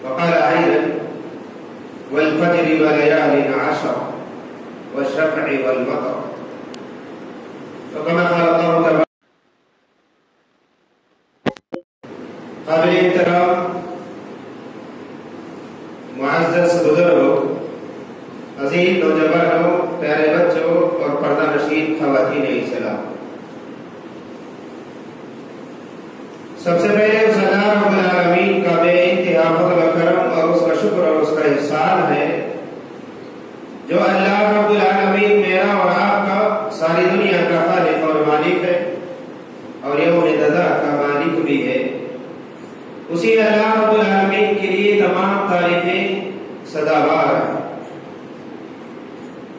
وقال أيضا والفجر وليال عشر والشفع والوتر. فكما قال الله تبارك قابل احترام معزز بزرگوں، عظیم نوجوانوں، پیارے بچوں اور پردہ نشین خواتین اسلام، سب سے پہلے اس اللہ رب العالمین کا بے انتہا فضل و کرم اور اس کا شکر اور اس کا احسان ہے جو اللہ رب العالمین میرا اور آپ کا ساری دنیا کا خالق اور مالک ہے اور یوم جزا کا مالک بھی ہے. اسی اللہ رب العالمین کے لیے تمام تعریفیں سداوار ہیں.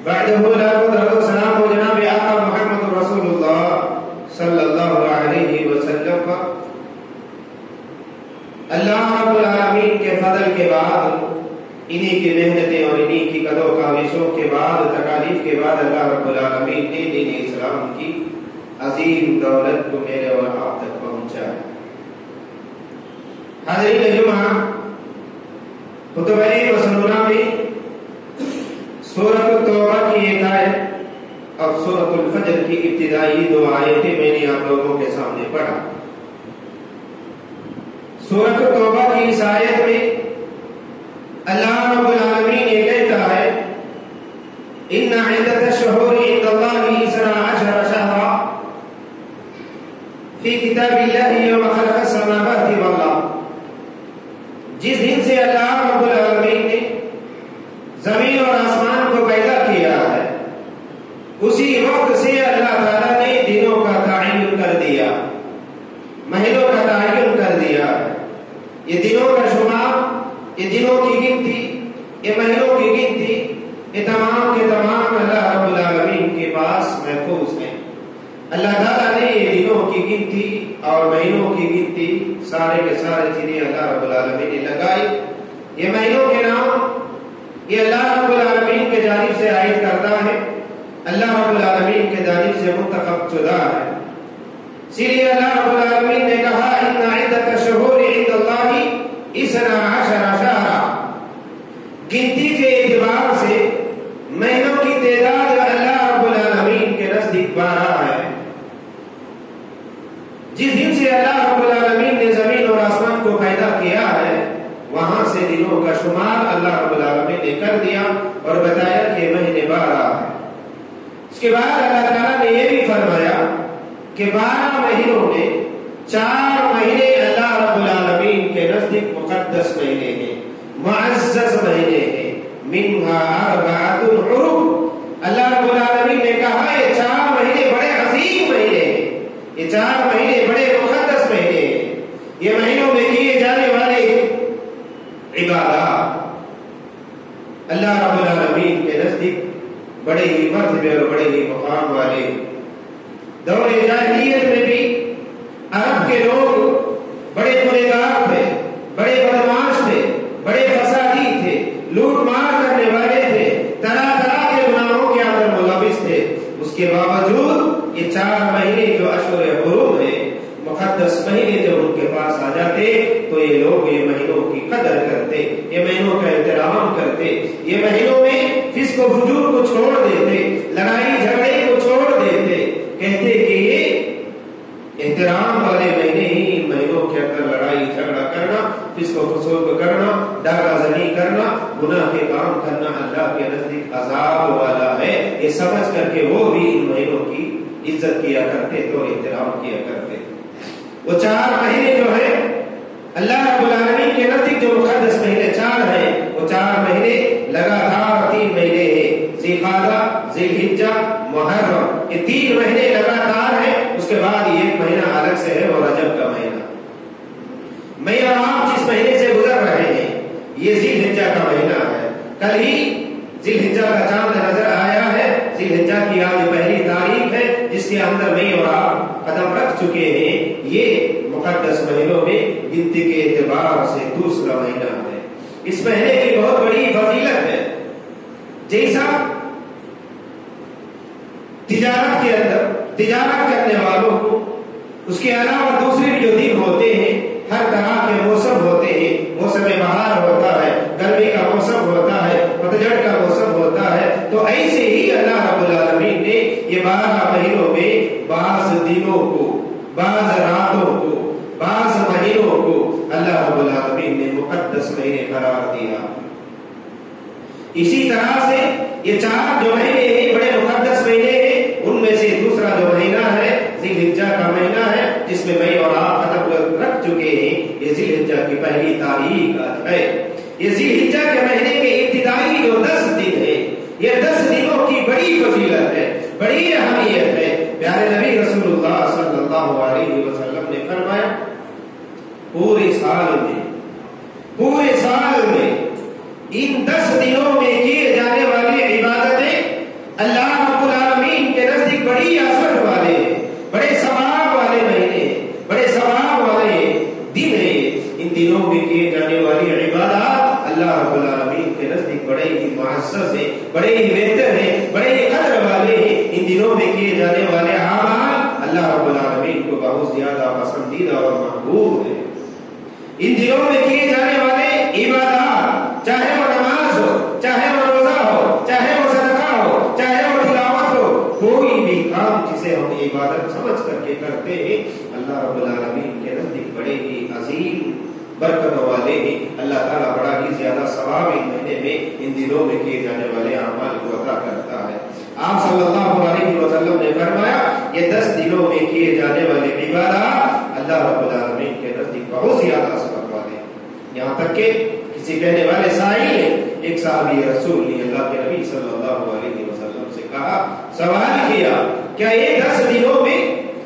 بعدہ لا قدرت و سلام و جناب آقا محمد رسول اللہ صلی اللہ علیہ وسلم پر. اللہ رب العالمین کے فضل کے بعد، انہی کی محنتیں اور انہی کی قدر و کاوشوں کے بعد، تکالیف کے بعد اللہ رب العالمین نے دین اسلام کی عظیم دولت کو میرے اور آپ تک پہنچا ہے. حاضرین جمعہ، خطبہ مسنونہ میں سورۃ التوبہ کی ایک آیت اور سورۃ الفجر کی ابتدائی 2 آیتیں میں نے آپ لوگوں کے سامنے پڑھا. سورۃ التوبہ کی اس آیت میں اللہ رب العالمین یہ کہتا ہے ان عدۃ الشہور عند اللہ 12 شہرا فی کتاب اللہ یوم خلق السماوات والارض. جس دن سے اللہ رب العالمین نے زمین اور آسمان کو پیدا کیا ہے، اسی وقت سے اللہ تعالیٰ نے دنوں کا تعین کر دیا، مہینوں کا تعین کر دیا. یہ دنوں کا شمار، یہ دنوں کی گنتی، یہ مہینوں کی گنتی، یہ تمام کے تمام اللہ رب العالمین کے پاس محفوظ ہیں. اللہ تعالیٰ نے یہ دنوں کی گنتی اور مہینوں کی گنتی سارے کے سارے چیزیں اللہ رب العالمین نے لگائی. یہ مہینوں کے نام یہ اللہ رب العالمین کے جانب سے عائد کرتا ہے، اللہ رب العالمین کے جانب سے منتخب شدہ ہے. اسی لیے اللہ رب العالمین نے کہا ان عدۃ الشہور عند اللہ 12 شہرا. گنتی کے اعتبار سے مہینوں کی تعداد اللہ رب العالمین کے نزدیک 12 ہے. جس دن سے اللہ رب العالمین نے زمین اور آسمان کو پیدا کیا ہے، وہاں سے دنوں کا شمار اللہ رب العالمین نے کر دیا اور بتایا کہ مہینے 12 ہے. اس کے بعد اللہ تعالیٰ نے یہ بھی فرمایا کہ 12 مہینوں میں 4 مہینے اللہ رب العالمین کے نزدیک مقدس مہینے ہیں، معزز مہینے ہیں. منہا 4 حرم. اللہ رب العالمین نے کہا یہ 4 مہینے بڑے عظیم مہینے ہیں، یہ 4 مہینے بڑے مقدس مہینے ہیں. یہ مہینوں میں کیے جانے والے عبادات اللہ رب العالمین کے نزدیک بڑے ہی مرتبے اور بڑے ہی مقام والے. دور جاہلیت میں بھی عرب کے لوگ بڑے گنہگار تھے، بڑے بدمعاش تھے، بڑے فسادی تھے، لوٹ مار کرنے والے تھے، طرح طرح کے گناہوں کے اندر ملوث تھے. اس کے باوجود یہ 4 مہینے جو اشہر حرم ہیں، مقدس مہینے جب ان کے پاس آ جاتے تو یہ لوگ یہ مہینوں کی قدر کرتے، یہ مہینوں کا احترام کرتے، یہ مہینوں میں فسق و فجور کو چھوڑ دیتے، لڑائی جھگڑے کو چھوڑ دیتے. کہتے کہ یہ احترام والے مہینے ہی ان مہینوں کے اندر لڑائی جھگڑا کرنا، فسق و فسوق کرنا، ڈاکہ زنی کرنا، گناہ کے کام کرنا اللہ کے نزدیک عذاب والا ہے. یہ سمجھ کر کے وہ بھی ان مہینوں کی عزت کیا کرتے تھے اور احترام کیا کرتے. وہ 4 مہینے جو ہیں اللہ رب العالمین کے نزدیک جو مقدس مہینے 4 ہیں، وہ 4 مہینے لگاتار 3 مہینے ہیں، ذی القعدہ، ذی الحجہ، محرم. یہ 3 مہینے لگاتار ہیں. اس کے بعد یہ ایک مہینہ الگ سے ہے وہ رجب کا مہینہ. میں اور آپ جس مہینے سے گزر رہے ہیں یہ ذی الحجہ کا مہینہ ہے. کل ہی ذی الحجہ کا چاند نظر آیا ہے. ذی الحجہ کی آج پہلی تاریخ ہے جس کے اندر میں اور آپ قدم رکھ چکے ہیں. یہ مقدس مہینوں میں گنتی کے اعتبار سے دوسرا مہینہ ہے. اس مہینے کی بہت بڑی فضیلت ہے. جیسا تجارت کے اندر تجارت کرنے والوں کو اس کے علاوہ دوسرے بھی جو دن ہوتے ہیں، ہر طرح کے موسم ہوتے ہیں. موسم بہار ہوتا اللہ رب العالمین نے مقدس مہینے قرار دیا۔ اسی طرح سے یہ 4 جو مہینے ہیں بڑے مقدس مہینے ہیں، ان میں سے دوسرا جو مہینہ ہے ذی الحجہ کا مہینہ ہے، جس میں میں اور آپ قدم رکھ چکے ہیں۔ یہ ذی الحجہ کی پہلی تاریخ ہے۔ یہ ذی الحجہ کے مہینے کے ابتدائی جو 10 دن ہے، یہ 10 دنوں کی بڑی فضیلت ہے، بڑی اہمیت ہے۔ پیارے نبی رسول اللہ صلی اللہ علیہ وسلم نے فرمایا پورے سال میں ان 10 دنوں میں کیے جانے والی عبادتیں اللہ رب العالمین کے نزدیک بڑی اثر والے ہیں، بڑے ثواب والے مہینے ہیں، بڑے ثواب والے دن ہیں۔ ان دنوں میں کیے جانے والی عبادات اللہ رب العالمین کے نزدیک بڑے ہی معزز ہیں، بڑے ہی بہتر ہیں، بڑے ہی قدر والے ہیں۔ ان دنوں میں کیے جانے والے اعمال اللہ رب العالمین کو بہت زیادہ پسندیدہ اور محبوب ہے۔ ان دنوں میں کیے جانے والے عبادات، چاہے وہ نماز ہو، چاہے وہ روزہ ہو، چاہے وہ صدقہ ہو، چاہے وہ تلاوت ہو، کوئی بھی کام جسے ہم عبادت سمجھ کر کے کرتے ہیں، اللہ رب العالمین کے نزدیک بڑے ہی عظیم برکت والے ہیں۔ اللہ تعالیٰ بڑا ہی زیادہ ثواب ان مہینے میں ان دنوں میں کیے جانے والے اعمال کو عطا کرتا ہے۔ آپ صلی اللہ علیہ وسلم نے فرمایا یہ 10 دنوں میں کیے جانے والے عبادات اللہ رب العالمین کے نزدیک بہت زیادہ اثر والے ہیں۔ یہاں تک کہ کسی کہنے والے سائل نے ایک صحابی رسول نے اللہ کے نبی صلی اللہ علیہ وسلم سے کہا، سوال کیا، کیا یہ 10 دنوں میں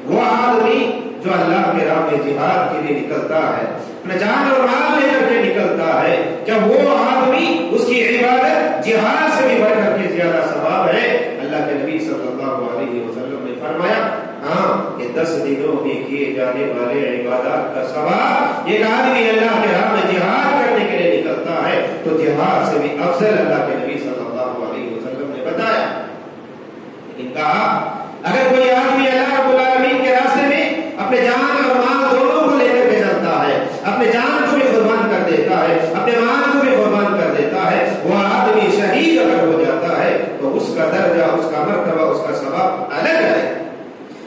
وہ آدمی جو اللہ کے راہ میں جہاد کے لیے نکلتا ہے، اپنا جان اور مال لے کر کے نکلتا ہے، کیا وہ آدمی اس کی عبادت جہاد سے بھی بڑھ کر کے زیادہ ثواب ہے؟ اللہ کے نبی صلی اللہ علیہ وسلم نے فرمایا ہاں، یہ 10 دنوں میں کیے جانے والے عبادات کا ثواب، ایک آدمی اللہ کے راہ میں جہاد کرنے کے لیے نکلتا ہے تو جہاد سے بھی افضل اللہ کے نبی صلی اللہ علیہ وسلم نے بتایا۔ لیکن کہا اگر کوئی آدمی اللہ رب العالمین کے راستے میں اپنے جان اور مال دونوں کو لے کر کے چلتا ہے، اپنے جان کو بھی قربان کر دیتا ہے، اپنے مال کو بھی قربان کر دیتا ہے، وہ آدمی شہید اگر ہو جاتا ہے تو اس کا درجہ، اس کا مرتبہ، اس کا ثواب الگ ہے۔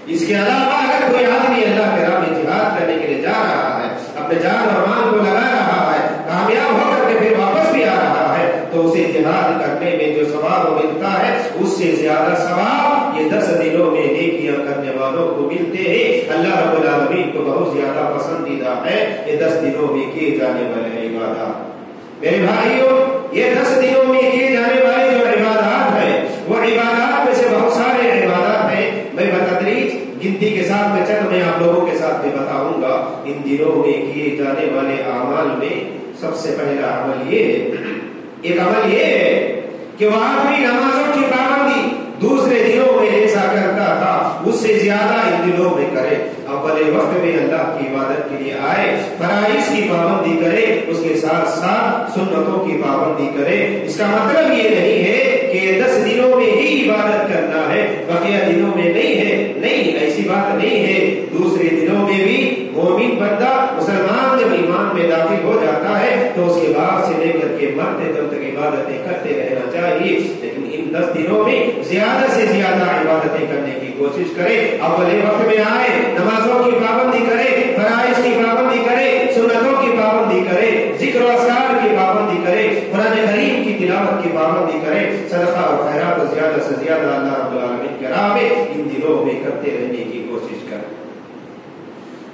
اس کے علاوہ اگر کوئی آدمی اللہ کے راہ میں جہاد کرنے کے لیے جا رہا ہے، اپنے جان اور مال کو لگا رہا ہے، کامیاب ہو کر کے پھر واپس بھی آ رہا ہے، تو اسے جہاد کرنے میں جو ثواب ملتا ہے اس سے زیادہ ثواب یہ 10 دنوں میں نیکیاں کرنے والوں کو ملتے ہیں۔ اللہ رب العالمین کو بہت زیادہ پسندیدہ ہے یہ 10 دنوں میں کیے جانے والے عبادات۔ میرے بھائیوں، یہ 10 دنوں میں کیے جانے والے جو عبادات ہیں وہ عبادات میں سے بہت سارے عبادات ہیں۔ میں بتدریج گنتی کے ساتھ میں چند میں آپ لوگوں کے ساتھ بھی بتاؤں گا۔ ان دنوں میں کیے جانے والے اعمال میں سب سے پہلا عمل یہ ہے، ایک عمل یہ ہے کہ وہ آدمی نمازوں کی پابندی دوسرے دنوں میں ایسا کرتا تھا اس سے زیادہ ان دنوں میں کرے۔ اول وقت میں اللہ کی عبادت کے لیے آئے، فرائض کی پابندی کرے، اس کے ساتھ ساتھ سنتوں کی پابندی کرے۔ اس کا مطلب یہ نہیں ہے کہ 10 دنوں میں ہی عبادت کرنا ہے، بقیہ دنوں میں نہیں ہے، نہیں، ایسی بات نہیں ہے۔ دوسرے دنوں میں بھی مومن بندہ مسلمان جب ایمان میں داخل ہو جاتا ہے تو اس کے بعد سے لے کر کے مرتے دم تک عبادتیں کرتے رہنا چاہیے، لیکن ان 10 دنوں میں زیادہ سے زیادہ عبادتیں کرنے کی کوشش کرے۔ اول وقت میں آئے، نمازوں کی پابندی کرے، فرائض کی پابندی کرے، سنتوں کی پابندی کرے، ذکر و اذکار کی پابندی کرے، قرآن کریم کی تلاوت کی پابندی کرے، صدقہ اور خیرات زیادہ سے زیادہ اللہ رب العالمین کے راہ میں ان دنوں میں کرتے رہنے کی کوشش کرے۔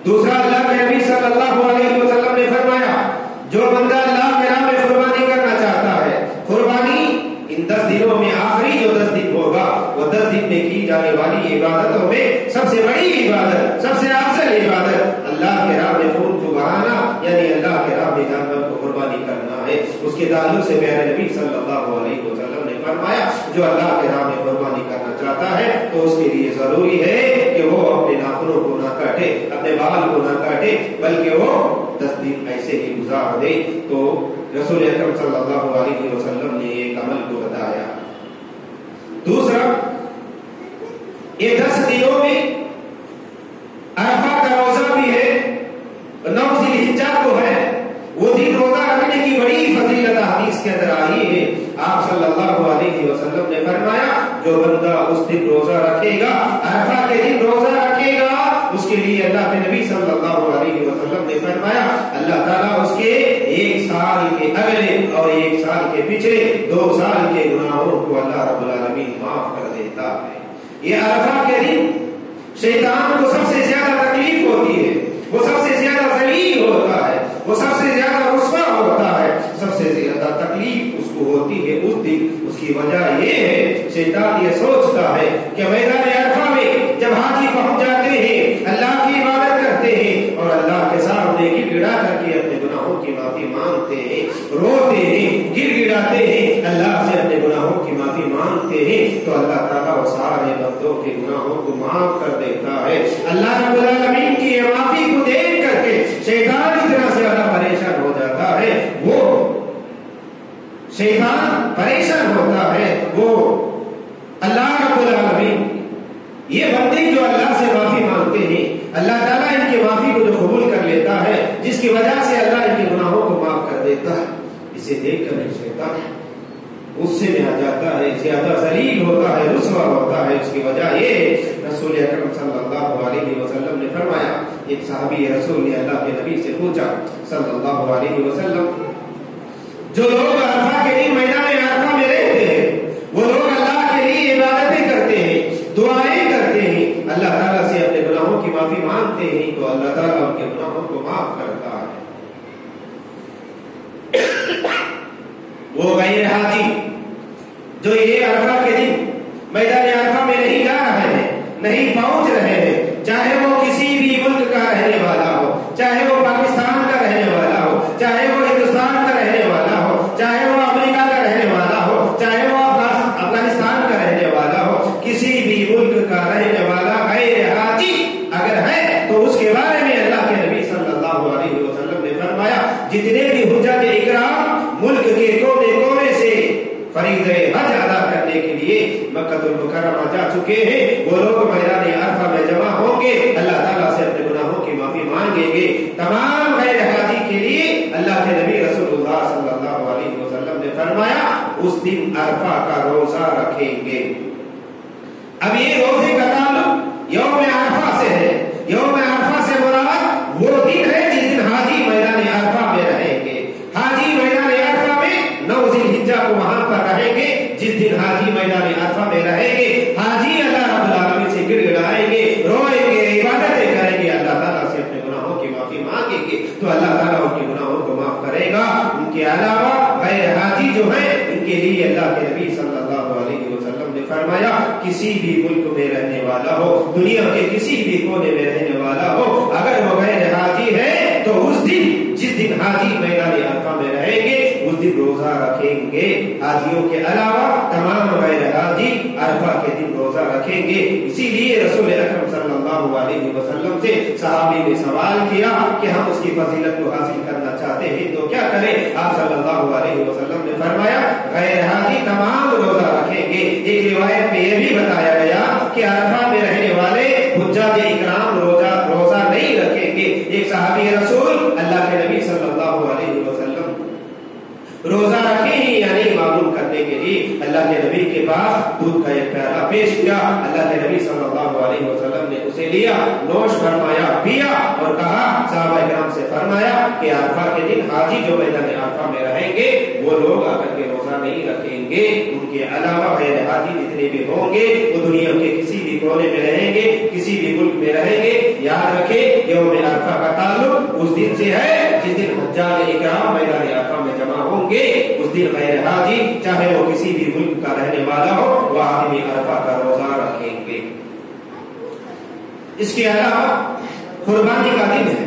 دوسرا، اللہ کے نبی صلی اللہ علیہ وسلم نے فرمایا جو بندہ اللہ کے راہ میں قربانی کرنا چاہتا ہے، قربانی ان 10 دنوں میں آخری جو 10 دن ہوگا وہ 10 دن میں کی جانے والی عبادتوں میں سب سے بڑی عبادت، سب سے افضل عبادت اللہ کے راہ میں خون کو بہانا، یعنی اللہ کے راہ میں جانور کو قربانی کرنا ہے۔ اس کے تعلق سے پیارے نبی صلی اللہ علیہ وسلم نے فرمایا جو اللہ کے راہ میں قربانی کرنا چاہتا ہے تو اس کے لیے ضروری ہے کہ وہ اپنے ناخنوں کو نہ کاٹے، اپنے بال کو نہ کاٹے، بلکہ وہ 10 دن ایسے ہی گزار دے۔ تو رسول اکرم صلی اللہ علیہ وسلم نے ایک عمل کو بتایا۔ دوسرا، یہ 10 دنوں میں عرفہ کا روزہ بھی ہے، 9 ذی الحجہ کو ہے، وہ دن روزہ رکھنے کی بڑی فضیلت حدیث کے اندر آئی ہے۔ آپ صلی اللہ علیہ وسلم نے فرمایا جو بندہ اس دن روزہ رکھے گا، عرفہ کے دن روزہ رکھے گا، اس کے لیے اللہ کے نبی صلی اللہ علیہ وسلم نے فرمایا اللہ تعالیٰ اس کے 1 سال کے اگلے اور 1 سال کے پچھلے 2 سال کے گناہوں کو اللہ رب العالمین معاف کر دیتا ہے۔ یہ عرفہ کے دن شیطان کو سب سے زیادہ تکلیف ہوتی ہے، وہ سب سے زیادہ ذلیل ہوتا ہے، وہ سب سے زیادہ رسوا ہوتا ہے، سب سے زیادہ تکلیف اس کو ہوتی ہے اس دن۔ اس کی وجہ یہ ہے شیطان یہ سوچتا ہے کہ میدان عرفہ میں جب حاجی پہنچ جاتے ہیں، اللہ کی عبادت کرتے ہیں اور اللہ کے سامنے گر گڑا کر کے اپنے گناہوں کی معافی مانگتے ہیں، روتے ہیں، گر گڑاتے ہیں، اللہ سے اپنے گناہوں کی معافی مانگتے ہیں، تو اللہ تعالیٰ وہ سارے بندوں کے گناہوں کو معاف کر دیتا ہے۔ اللہ رب العالمین کی معافی کو دیکھ کر کے شیطان اتنا زیادہ پریشان ہو جاتا ہے، وہ شیطان پریشان ہوتا ہے، وہ اللہ رب العالمین یہ بندے جو اللہ سے معافی مانگتے ہیں، اللہ تعالیٰ ان کی معافی کو جو قبول کر لیتا ہے، جس کی وجہ سے اللہ ان کے گناہوں کو معاف کر دیتا ہے، اسے دیکھ کر شیطان غصے میں آ جاتا ہے، زیادہ ذلیل ہوتا ہے، رسوا ہوتا ہے۔ اس کی وجہ یہ رسول اکرم صلی اللہ علیہ وسلم نے فرمایا، ایک صحابی رسول نے اللہ کے نبی سے پوچھا صلی اللہ علیہ وسلم، جو لوگ عرفہ کے دن میدان عرفہ میں رہتے ہیں، وہ لوگ اللہ کے لیے عبادتیں کرتے ہیں، دعائیں کرتے ہیں، اللہ تعالیٰ سے اپنے گناہوں کی معافی مانگتے ہیں، تو اللہ تعالیٰ ان کے گناہوں کو معاف کرتا ہے۔ وہ غیر حاجی جو یہ عرفہ کے دن میدان عرفہ میں نہیں جا رہے ہیں، نہیں پہنچ رہے ہیں، چاہے وہ کسی بھی ملک کا رہنے والا ہو، چاہے وہ پاکستان کا رہنے والا ہو، چاہے وہ ہندوستان کا رہنے والا ہو، چاہے وہ امریکہ کا رہنے والا ہو، چاہے وہ افغانستان کا رہنے والا ہو، کسی بھی ملک کا رہنے والا غیر حاجی اگر ہے تو اس کے بارے میں اللہ کے نبی صلی اللہ علیہ وسلم نے فرمایا، جتنے بھی حجاج اکرام ملک کے کونے کونے سے فریضہ حج ادا کرنے کے لیے مکہ المکرمہ جا چکے ہیں، وہ لوگ میدان عرفہ میں جمع ہوں گے، اللہ تعالیٰ سے اپنے گناہوں کی معافی مانگیں گے۔ تمام غیر حاجی کے لیے اللہ کے نبی رسول اللہ صلی اللہ علیہ وسلم نے فرمایا اس دن عرفہ کا روزہ رکھیں گے۔ اب یہ روزے کا تعلق یوم عرفہ سے ہے۔ یوم عرفہ سے مراد وہ دن ہے جس دن حاجی میدان عرفہ میں رہیں گے۔ حاجی میدان عرفہ میں 9 ذی الحجہ کو وہاں پر رہیں گے، جس دن حاجی میدان عرفہ میں رہیں گے، حاجی اللہ رب العالمین سے گڑ گڑائیں گے، روئیں گے، عبادتیں کریں گے، اللہ تعالیٰ سے اپنے گناہوں کی معافی مانگیں گے، تو اللہ تعالیٰ ان کے گناہوں کو معاف کرے گا۔ ان کے علاوہ غیر حاجی جو ہیں ان کے لیے اللہ کے نبی صلی اللہ علیہ وسلم نے فرمایا، کسی بھی ملک میں رہنے والا ہو، دنیا کے کسی بھی کونے میں رہنے والا ہو، اگر وہ غیر حاجی ہے تو اس دن جس دن حاجی میدان عرفہ میں رہیں گے اس دن روزہ رکھیں گے۔ حاجیوں کے علاوہ تمام غیر حاجی عرفہ کے دن روزہ رکھیں گے۔ اسی لیے رسول اکرم صلی اللہ علیہ وسلم سے صحابی نے سوال کیا کہ ہم اس کی فضیلت کو حاصل کرنا چاہتے ہیں تو کیا کریں؟ آپ صلی اللہ علیہ وسلم نے فرمایا غیر حاجی تمام روزہ رکھیں گے۔ ایک روایت میں یہ بھی بتایا گیا کہ عرفہ میں رہنے والے حجاج اکرام روزہ نہیں رکھیں گے۔ ایک صحابی رسول اللہ کے نبی صلی اللہ علیہ وسلم روزہ رکھے ہی یا نہیں معلوم کرنے کے لیے اللہ کے نبی کے پاس دودھ کا ایک پیالہ پیش کیا۔ اللہ کے نبی صلی اللہ علیہ وسلم نے اسے لیا، نوش فرمایا، پیا اور کہا، صحابہ کرام سے فرمایا کہ عرفہ کے دن حاجی جو میدان عرفہ میں رہیں گے وہ لوگ آ کر کے روزہ نہیں رکھیں گے، ان کے علاوہ غیر حاجی جتنے بھی ہوں گے وہ دنیا کے کسی بھی کونے میں رہیں گے، کسی بھی ملک میں رہیں گے۔ یاد رکھیں یوم عرفہ کا تعلق اس دن سے ہے جس دن حجاج اکرام میدان عرفہ میں جمع ہوں گے، اس دن غیر حاجی چاہے وہ کسی بھی ملک کا رہنے والا ہو وہ آدمی عرفہ کا روزہ رکھیں گے۔ اس کے علاوہ قربانی کا دن ہے،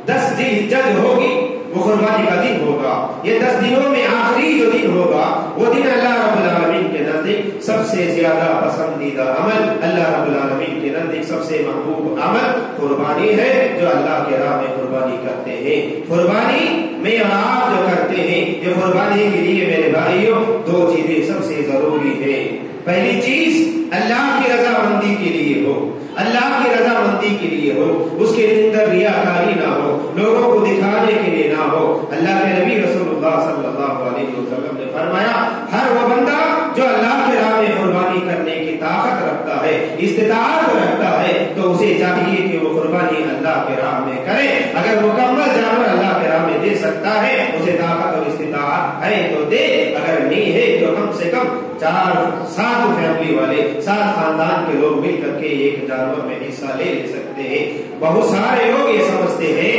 10 ذی الحجہ جو ہوگی وہ قربانی کا دن ہوگا۔ یہ 10 دنوں میں آخری جو دن ہوگا وہ دن اللہ رب العالمین کے نزدیک سب سے زیادہ پسندیدہ عمل، اللہ رب العالمین کے نزدیک سب سے محبوب عمل قربانی ہے، جو اللہ کے راہ میں قربانی کرتے ہیں۔ قربانی میں آپ جو کرتے ہیں، یہ قربانی کے لیے میرے بھائیوں 2 چیزیں سب سے ضروری ہیں۔ پہلی چیز اللہ کی رضامندی کے لیے ہو، اللہ کی رضامندی کے لیے ہو، اس کے اندر ریاکاری نہ ہو، لوگوں کو دکھانے کے لیے نہ ہو۔ اللہ کے نبی رسول اللہ صلی اللہ علیہ وسلم نے فرمایا، ہر وہ بندہ جو اللہ کے راہ میں قربانی کرنے کی طاقت رکھتا ہے، استطاعت رکھتا ہے تو اسے چاہیے کہ وہ قربانی اللہ کے راہ میں کرے. اگر مکمل جانور اللہ کے راہ میں دے سکتا ہے, اسے طاقت اور استطاعت ہے تو دے, اگر نہیں ہے تو کم سے کم 4-7 فیملی والے 7 خاندان کے لوگ مل کر کے ایک جانور میں حصہ لے سکتے ہیں. بہت سارے لوگ یہ سمجھتے ہیں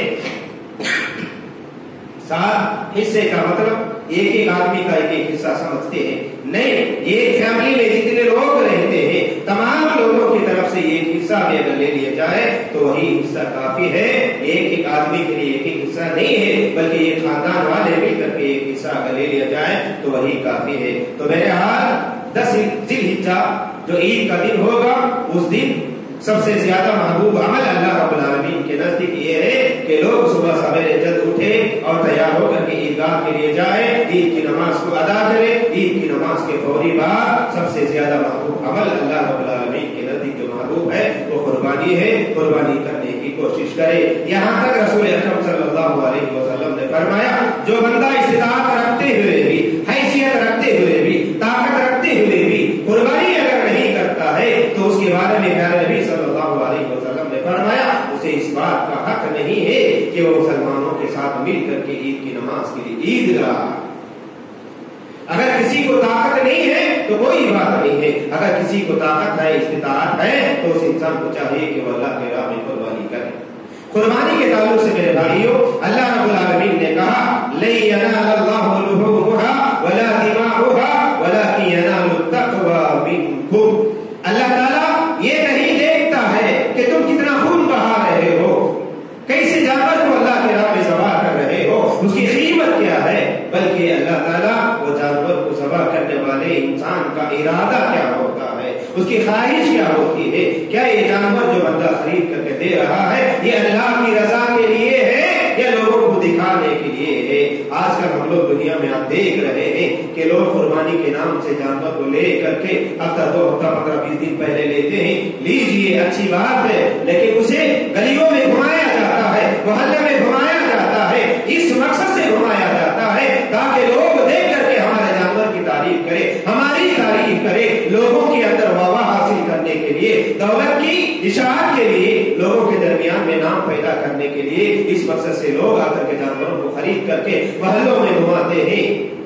7 حصے کا مطلب ایک آدمی کا ایک حصہ سمجھتے ہیں. نہیں, ایک فیملی میں جتنے لوگ رہتے ہیں تمام لوگوں کی طرف سے ایک حصہ بھی اگر لے لیا جائے تو وہی حصہ کافی ہے. ایک آدمی کے لیے ایک حصہ نہیں ہے, بلکہ ایک خاندان والے مل کر کے ایک حصہ اگر لے لیا جائے تو وہی کافی ہے. تو بہرحال 10 ذی الحجہ جو عید کا دن ہوگا, اس دن سب سے زیادہ محبوب عمل اللہ رب العالمین کے نزدیک یہ ہے کہ لوگ صبح سویرے جلد اٹھے اور تیار ہو کر کے عیدگاہ کے لیے جائے, عید کی نماز کو ادا کرے. عید کی نماز کے فوری بعد سب سے زیادہ محبوب عمل اللہ رب العالمین کے نزدیک جو محبوب ہے وہ قربانی ہے. قربانی کرنے کی کوشش کرے. یہاں تک رسول اکرم صلی اللہ علیہ وسلم نے فرمایا جو بندہ استطاعت رکھتے ہوئے بھی, حیثیت رکھتے ہوئے بھی, طاقت رکھتے ہوئے بھی قربانی اگر نہیں کرتا ہے تو اس کے بارے میں پیارے نبی صلی اللہ علیہ وسلم نے فرمایا اسے اس بات کا حق نہیں ہے کہ وہ مسلمانوں کے ساتھ مل کر کے عید کی نماز کے لیے عید گاہ. اگر کسی کو طاقت نہیں ہے تو کوئی بات نہیں ہے, اگر کسی کو طاقت ہے, استطاعت ہے, تو اس انسان کو چاہیے کہ وہ اللہ کے راہ میں قربانی کرے. قربانی کے تعلق سے میرے بھائیوں, اللہ رب العالمین نے کہا لَن يَنَالَ اللَّهُ لُحُومُهَا وَلَا دِمَاؤُهَا وَلَكِن يَنَالُ التَّقْوَىٰ مِنكُمْ. اللہ تعالیٰ یہ نہیں دیکھتا ہے کہ تم کتنا خون بہا رہے ہو, کیسے جانور کو اللہ کے راہ میں ذبح کر رہے ہو, اس کی قیمت کیا ہے, بلکہ اللہ تعالیٰ وہ جانور کو ذبح کرنے والے انسان کا ارادہ کیا ہوتا ہے, اس کی خواہش کیا ہوتی ہے. کیا یہ جانور جو بندہ خرید کر کے دے رہا ہے یہ اللہ کی رضا کے لیے ہے یا لوگوں کو دکھانے کے لیے ہے. آج کل ہم لوگ دنیا میں آپ دیکھ رہے ہیں کہ لوگ قربانی کے نام سے جانور کو لے کر کے ہفتہ 2 ہفتہ 15-20 دن پہلے لیتے ہیں. لیجیے, اچھی بات ہے, لیکن اسے گلیوں میں گھمایا جاتا ہے, محلے میں گھمایا جاتا ہے, اس مقصد سے گھمایا جاتا ہے تاکہ لوگ دیکھ کر کے ہمارے جانور کی تعریف کرے, ہماری تعریف کرے, لوگوں کے اندر واہ حاصل کرنے کے لیے, دولت کی اشاعت کے لیے, لوگوں کے درمیان میں نام پیدا کرنے کے لیے. اس مقصد سے لوگ آ کر کے جانوروں کو خرید کر کے محلوں میں گھماتے ہیں,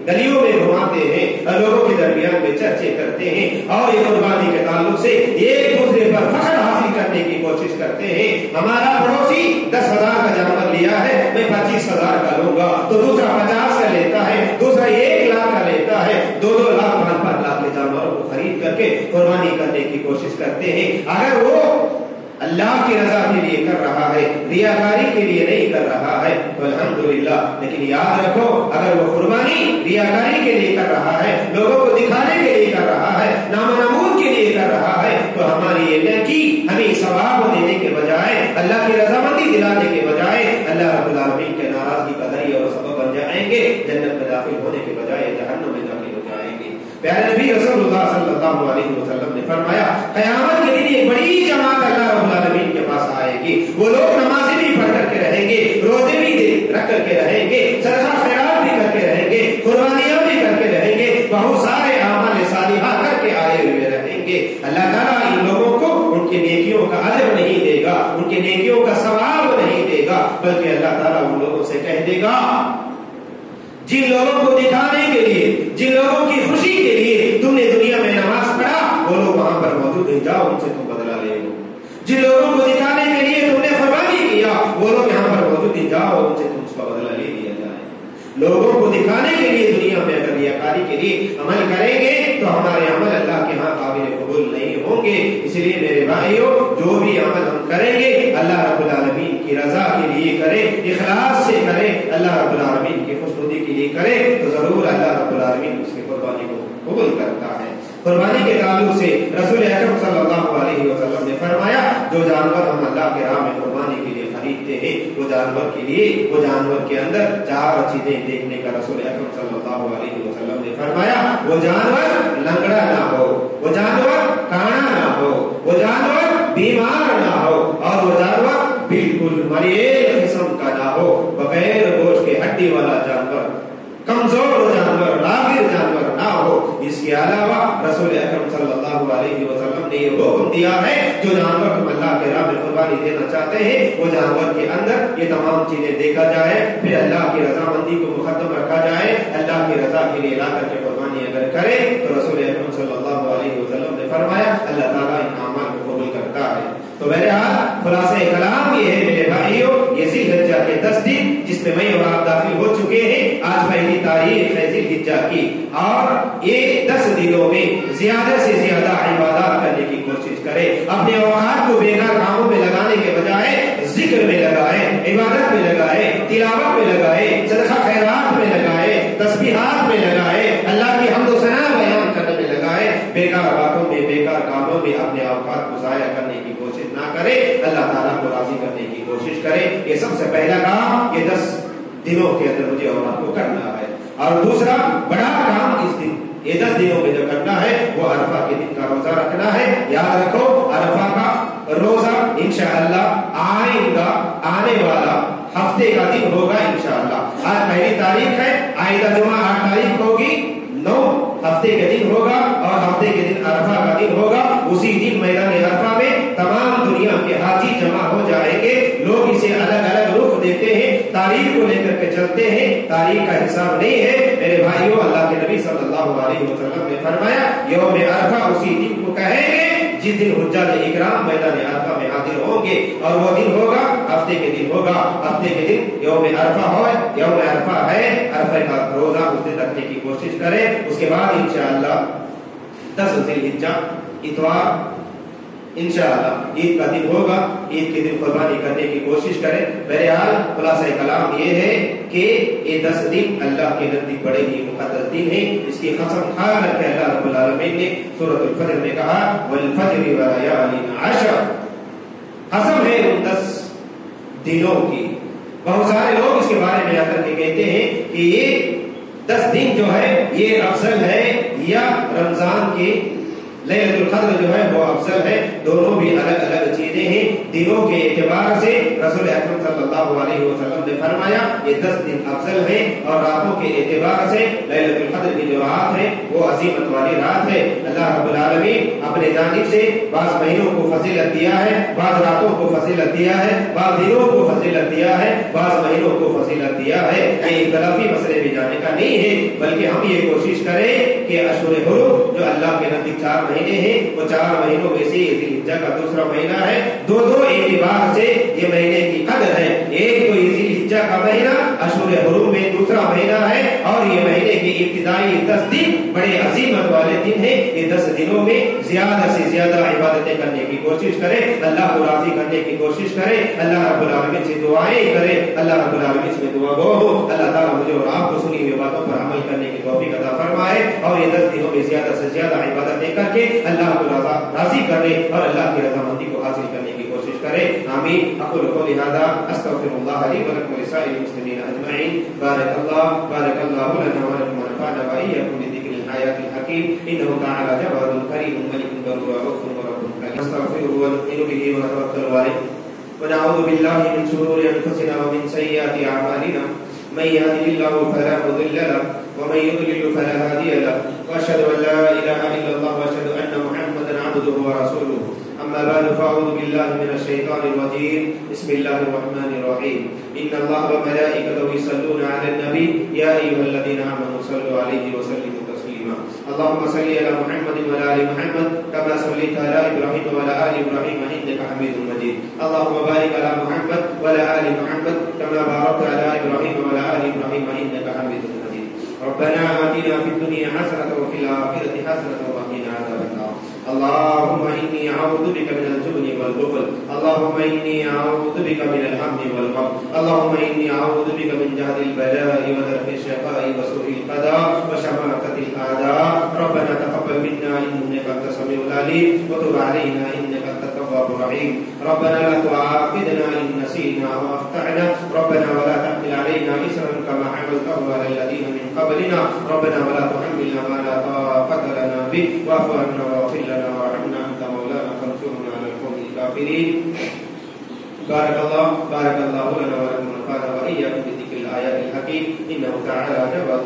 گلیوں میں گھماتے ہیں, لوگوں کے درمیان میں چرچے کرتے ہیں اور یہ قربانی کے تعلق سے ایک دوسرے پر فخر حاصل کرنے کی کوشش کرتے ہیں. ہمارا پڑوسی 10,000 کا جانور لیا ہے, میں 25,000 کا لوں گا, تو دوسرا 50 کا لیتا ہے, دوسرا 1 لاکھ کا لیتا ہے, 2-2 لاکھ 5-5 لاکھ کے جانوروں کو خرید کر کے قربانی کرنے کی کوشش کرتے ہیں. اگر وہ اللہ کی رضا کے لیے کر رہا ہے, ریاکاری کے لیے نہیں کر رہا ہے تو الحمدللہ. لیکن یاد رکھو اگر وہ قربانی ریاکاری کے لیے کر رہا ہے, لوگوں کو دکھانے کے لیے کر رہا ہے, نام و نمود کے لیے کر رہا ہے, تو ہماری یہ نیکی ہمیں ثواب دینے کے بجائے, اللہ کی رضامندی دلانے کے بجائے اللہ رب العالمین کے ناراضگی کا ذریعہ اور سبب بن جائیں گے. جنت میں داخل ہونے کے بجائے جہنم میں داخل ہو جائیں گے. پیارے نبی رسول اللہ صلی اللہ علیہ وسلم نے فرمایا قیامت کے دن ایک بڑی جماعت اللہ رب العالمین کے پاس آئے گی. وہ لوگ نمازیں بھی پڑھ کر کے رہیں گے, روزے بھی رکھ کر کے رہیں گے, صدقہ خیرات بھی کر کے رہیں گے, قربانیاں بھی کر کے رہیں گے, بہت سارے اعمال صالحہ کر کے آئے ہوئے رہیں گے. اللہ تعالیٰ ان لوگوں کو ان کی نیکیوں کا اجر نہیں دے گا, ان کی نیکیوں کا ثواب نہیں دے گا, بلکہ اللہ تعالیٰ ان لوگوں سے کہہ دے گا جن لوگوں کو دکھانے کے لیے, جن لوگوں کی خوشی کے لیے تم نے دنیا میں نماز پڑھا, وہ لوگ وہاں پر موجود ہیں, جاؤ ان سے تم بدلہ لے لو. جن لوگوں کو دکھانے کے لیے تم نے قربانی کیا, وہ لوگ یہاں پر موجود ہیں, جاؤ ان سے تم اس کا بدلہ لے لیا جائے. لوگوں کو دکھانے کے لیے دنیا میں اگر ریاکاری کے لیے عمل کریں گے تو ہمارے عمل اللہ کے ہاں قابل قبول نہیں ہوں گے. اس لیے میرے بھائیوں, جو بھی عمل ہم کریں گے اللہ رب العالمین کی رضا کے لیے کریں, اخلاص سے کریں, اللہ رب العالمین کی خوشنودی کے لیے کریں, تو ضرور اللہ رب العالمین اس کی قربانی کو قبول کرتا ہے. قربانی کے تعلق سے رسول اکرم صلی اللہ علیہ وسلم نے فرمایا جو جانور ہم اللہ کے راہ میں قربانی کے لیے خریدتے ہیں وہ جانور کے لیے, وہ جانور کے اندر 4 چیزیں دیکھنے کا رسول اکرم صلی اللہ علیہ وسلم نے فرمایا. وہ جانور لنگڑا نہ ہو, وہ جانور کانا نہ ہو, وہ جانور بیمار نہ ہو, اور وہ جانور بالکل مریض قسم کا نہ ہو, بغیر گوشت کے ہڈی والا جانور, کمزور جانور, لاغر جانور نہ ہو. اس کے علاوہ رسول اکرم صلی اللہ علیہ وسلم نے یہ حکم دیا ہے جو جانور تم اللہ کے راہ میں قربانی دینا چاہتے ہیں وہ جانور کے اندر یہ تمام چیزیں دیکھا جائے، پھر اللہ کی رضامندی کو مقدم رکھا جائے، اللہ کی رضا کے لیے لا کر کے قربانی اگر کرے تو رسول اکرم صلی اللہ علیہ وسلم نے فرمایا اللہ تعالیٰ ان اعمال کو قبول کرتا ہے۔ تو بہرحال خلاصہ کلام یہ ہے میرے بھائیوں، یہ ذی الحجہ کے 10 دن جس میں میں اور آپ داخل ہو چکے ہیں، آج پہلی تاریخ ہے ذی الحجہ کی، اور یہ 10 دنوں میں زیادہ سے زیادہ عبادات کرنے کی کوشش کرے، اپنے اوقات کو بیکار کاموں میں لگانے کے بجائے ذکر میں لگائے، عبادت میں لگائے، تلاوت میں لگائے، صدقہ خیرات میں لگائے، تسبیحات میں لگائے، اللہ کی حمد و ثنا بیان کرنے میں لگائے، بیکار باتوں میں بیکار کاموں میں اپنے اوقات کو ضائع کرنے کی کوشش نہ کرے، اللہ تعالیٰ کو راضی کرنے کی کوشش کرے۔ یہ سب سے پہلا کام یہ 10 دنوں کے اندر مجھے اور آپ کو کرنا ہے، اور دوسرا بڑا کام اس دن یہ 10 دنوں میں جو کرنا ہے وہ عرفہ کے دن کا روزہ رکھنا ہے۔ یاد رکھو عرفہ کا روزہ انشاءاللہ آئندہ آنے والا ہفتے کا دن ہوگا انشاءاللہ۔ آج پہلی تاریخ ہے، آئندہ جمعہ 8 تاریخ ہوگی، 9 ہفتے کے دن ہوگا، اور ہفتے کے دن عرفہ کا دن ہوگا۔ اسی دن میدان عرفہ میں تمام دنیا کے حاجی جمع ہو جائیں گے، لوگ اسے الگ الگ رخ دیتے ہیں، تاریخ کو لے کر کے چلتے ہیں، تاریخ کا حساب نہیں ہے میرے بھائیوں۔ اللہ کے نبی صلی اللہ علیہ وسلم نے فرمایا یوم عرفہ اسی دن کو کہیں گے جس دن حجاج اکرام میدان عرفہ میں حاضر ہوں گے، اور وہ دن ہوگا ہفتے کے دن ہوگا، ہفتے کے دن یوم عرفہ ہو، یوم عرفہ ہے، عرفہ کا روزہ اس دن رکھنے کی کوشش کریں۔ اس کے بعد انشاءاللہ 10 ذی الحجہ اتوار انشاءاللہ عید کا دن ہوگا، عید کے دن قربانی کرنے کی کوشش کریں۔ بہرحال خلاصہ کلام یہ ہے کہ یہ 10 دن اللہ کے نزدیک بڑے ہی مقدس دن ہیں، اس کی قسم کھا کر کے اللہ رب العالمین نے سورۃ الفجر میں کہا والفجر ولیال عشر، قسم ہے ان 10 دنوں کی۔ بہت سارے لوگ اس کے بارے میں آ کر کے کہتے ہیں کہ یہ 10 دن جو ہے یہ افضل ہے یا رمضان کی لیلۃ القدر جو ہے وہ افضل ہے، دونوں بھی الگ الگ چیزیں ہیں۔ دنوں کے اعتبار سے رسول اکرم صلی اللہ علیہ وسلم نے فرمایا یہ 10 دن افضل ہیں، اور راتوں کے اعتبار سے لیلۃ القدر کی جو رات ہے وہ عظیمت والی رات ہے۔ اللہ رب العالمین اپنے جانب سے بعض مہینوں کو فضیلت دیا ہے، بعض راتوں کو فضیلت دیا ہے، بعض دنوں کو فضیلت دیا ہے، بعض مہینوں کو فضیلت دیا ہے۔ یہ اختلافی مسئلے میں جانے کا نہیں ہے، بلکہ ہم یہ کوشش کریں کہ اشہر حرم جو اللہ کے نزدیک 4 مہینے ہیں، وہ 4 مہینوں میں سے ذی الحجہ کا دوسرا مہینہ ہے، دو اعتبار سے یہ مہینے کی قدر ہے۔ ایک تو ذی الحجہ کا مہینہ اشہر حرم میں دوسرا مہینہ ہے، اور یہ مہینے کی ابتدائی 10 دن بڑے عظیمت والے دن ہیں۔ یہ 10 دنوں میں زیادہ سے زیادہ عبادتیں کرنے کی کوشش کریں، اللہ کو راضی کرنے کی کوشش کریں، اللہ رب العالمین سے دعائیں کریں، اللہ رب العالمین سے دعا گو ہو اللہ تعالیٰ مجھے اور آپ کو سنی ہوئی باتوں پر عمل کرنے کی توفیق عطا فرمائے، اور یہ 10 دنوں میں زیادہ سے زیادہ عبادتیں کر کے اللہ کو راضی کرنے اور اللہ کی رضامندی کو حاصل کرنے کی کوشش کریں۔ آمین۔ اقول قولی ھذا استغفر اللہ لی ولکم ولسائر المسلمین اجمعین۔ بارک اللہ لنا ولکم ونفعنا وإياکم بذکر الآیات الحکیم انہ تعالی جواد کریم ملک برور رؤوف رب کریم۔ نستغفره ونؤمن به ونتوکل علیہ ونعوذ باللہ من شرور انفسنا ومن سیئات اعمالنا من يهده الله فلا مضل له ومن يضلل فلا هادي له واشهد ان لا اله الا الله واشهد ان محمدا عبده ورسوله اما بعد فاعوذ بالله من الشيطان الرجيم بسم الله الرحمن الرحيم ان الله وملائكته يصلون على النبي يا ايها الذين امنوا صلوا عليه وسلموا تسليما اللهم صل على محمد وعلى ال محمد كما صليت على ابراهيم وعلى ال ابراهيم انك حميد مجيد اللهم بارك على محمد وعلى ال محمد كما باركت على ابراهيم وعلى ال ابراهيم انك حميد مجيد ربنا آتنا في الدنيا حسنة وفي الآخرة حسنة وقنا عذاب النار اللهم إني أعوذ بك من الجبن والبخل اللهم إني أعوذ بك من الهم والغم اللهم إني أعوذ بك من جهد البلاء ودرك الشقاء وسوء القضاء وشماتة الأعداء ربنا تقبل منا إنك أنت السميع العليم وتب علينا إنك أنت التواب الرحيم ربنا لا تؤاخذنا إن نسينا أو أخطأنا ربنا ولا تحمل علينا إصرا كما حملته على الذين من قبلنا ربنا ولا تحملنا ما لا طاقة لنا به واعف عنا واغفر لنا وارحمنا أنت مولانا فانصرنا على القوم الكافرين بارك الله لنا ولكم ونفعنا وإياكم بذكر الآيات الحكيم إنه تعالى جواد